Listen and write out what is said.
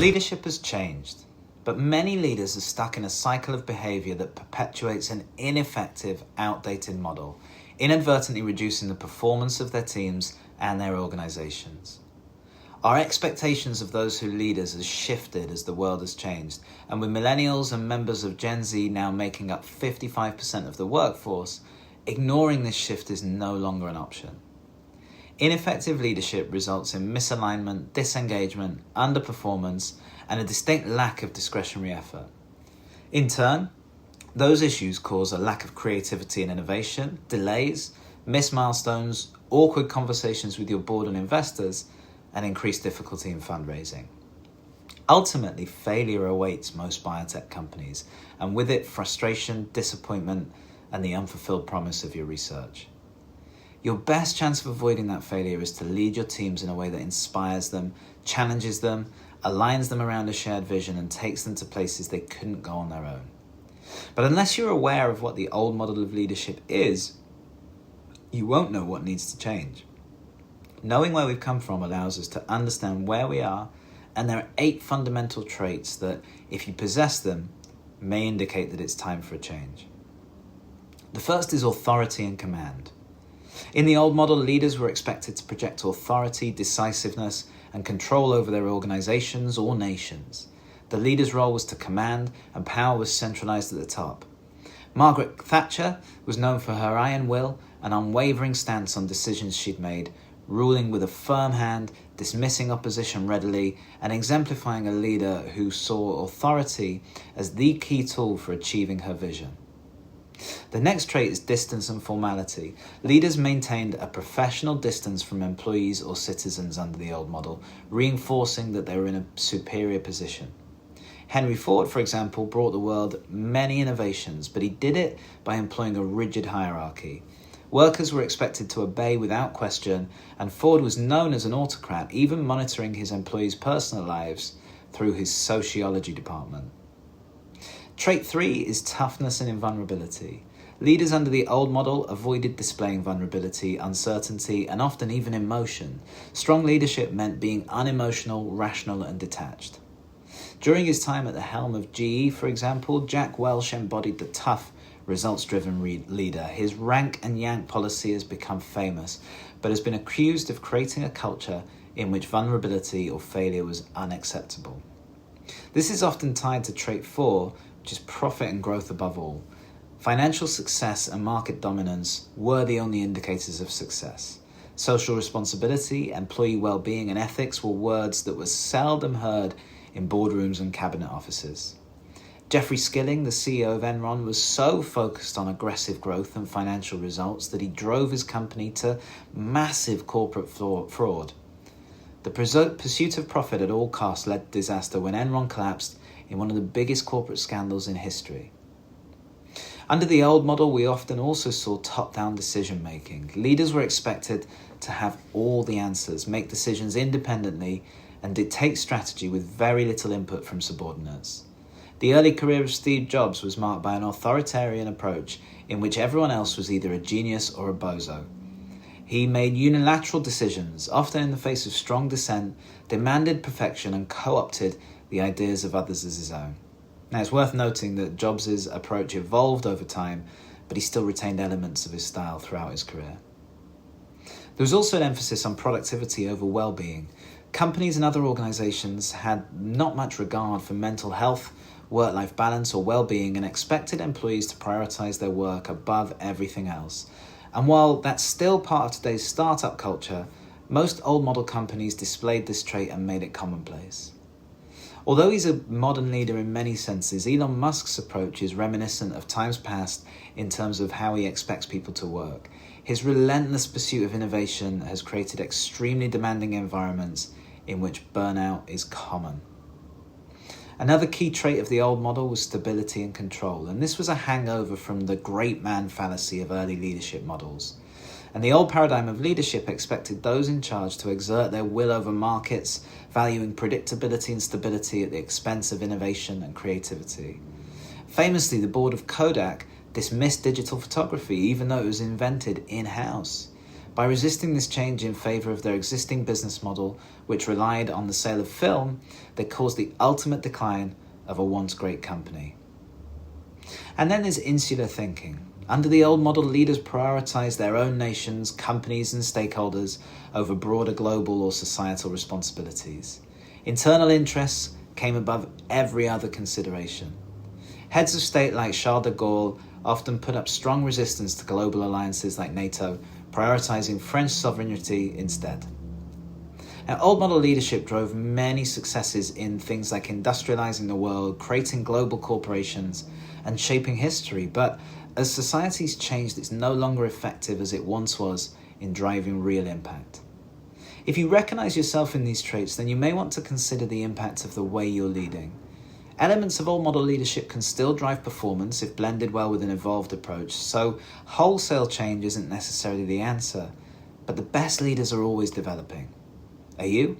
Leadership has changed, but many leaders are stuck in a cycle of behavior that perpetuates an ineffective, outdated model, inadvertently reducing the performance of their teams and their organizations. Our expectations of those who lead us has shifted as the world has changed, and with millennials and members of Gen Z now making up 55% of the workforce, ignoring this shift is no longer an option. Ineffective leadership results in misalignment, disengagement, underperformance, and a distinct lack of discretionary effort. In turn, those issues cause a lack of creativity and innovation, delays, missed milestones, awkward conversations with your board and investors, and increased difficulty in fundraising. Ultimately, failure awaits most biotech companies, and with it, frustration, disappointment, and the unfulfilled promise of your research. Your best chance of avoiding that failure is to lead your teams in a way that inspires them, challenges them, aligns them around a shared vision, and takes them to places they couldn't go on their own. But unless you're aware of what the old model of leadership is, you won't know what needs to change. Knowing where we've come from allows us to understand where we are, and there are 8 fundamental traits that, if you possess them, may indicate that it's time for a change. The first is authority and command. In the old model, leaders were expected to project authority, decisiveness, and control over their organizations or nations. The leader's role was to command, and power was centralized at the top. Margaret Thatcher was known for her iron will and unwavering stance on decisions she'd made, ruling with a firm hand, dismissing opposition readily, and exemplifying a leader who saw authority as the key tool for achieving her vision. The next trait is distance and formality. Leaders maintained a professional distance from employees or citizens under the old model, reinforcing that they were in a superior position. Henry Ford, for example, brought the world many innovations, but he did it by employing a rigid hierarchy. Workers were expected to obey without question, and Ford was known as an autocrat, even monitoring his employees' personal lives through his sociology department. Trait 3 is toughness and invulnerability. Leaders under the old model avoided displaying vulnerability, uncertainty, and often even emotion. Strong leadership meant being unemotional, rational, and detached. During his time at the helm of GE, for example, Jack Welch embodied the tough, results-driven leader. His rank and yank policy has become famous, but has been accused of creating a culture in which vulnerability or failure was unacceptable. This is often tied to trait 4, which is profit and growth above all. Financial success and market dominance were the only indicators of success. Social responsibility, employee well-being, and ethics were words that were seldom heard in boardrooms and cabinet offices. Jeffrey Skilling, the CEO of Enron, was so focused on aggressive growth and financial results that he drove his company to massive corporate fraud. The pursuit of profit at all costs led to disaster when Enron collapsed in one of the biggest corporate scandals in history. Under the old model, we often also saw top-down decision-making. Leaders were expected to have all the answers, make decisions independently, and dictate strategy with very little input from subordinates. The early career of Steve Jobs was marked by an authoritarian approach in which everyone else was either a genius or a bozo. He made unilateral decisions, often in the face of strong dissent, demanded perfection, and co-opted the ideas of others as his own. Now, it's worth noting that Jobs' approach evolved over time, but he still retained elements of his style throughout his career. There was also an emphasis on productivity over well-being. Companies and other organizations had not much regard for mental health, work-life balance, or well-being, and expected employees to prioritize their work above everything else. And while that's still part of today's startup culture, most old model companies displayed this trait and made it commonplace. Although he's a modern leader in many senses, Elon Musk's approach is reminiscent of times past in terms of how he expects people to work. His relentless pursuit of innovation has created extremely demanding environments in which burnout is common. Another key trait of the old model was stability and control, and this was a hangover from the great man fallacy of early leadership models. And the old paradigm of leadership expected those in charge to exert their will over markets, valuing predictability and stability at the expense of innovation and creativity. Famously, the board of Kodak dismissed digital photography even though it was invented in-house. By resisting this change in favour of their existing business model, which relied on the sale of film, they caused the ultimate decline of a once great company. And then there's insular thinking. Under the old model, leaders prioritised their own nations, companies and stakeholders over broader global or societal responsibilities. Internal interests came above every other consideration. Heads of state like Charles de Gaulle often put up strong resistance to global alliances like NATO, prioritising French sovereignty instead. Now, old model leadership drove many successes in things like industrialising the world, creating global corporations, and shaping history, but as societies changed, it's no longer effective as it once was in driving real impact. If you recognise yourself in these traits, then you may want to consider the impact of the way you're leading. Elements of old model leadership can still drive performance if blended well with an evolved approach, so wholesale change isn't necessarily the answer, but the best leaders are always developing. Are you?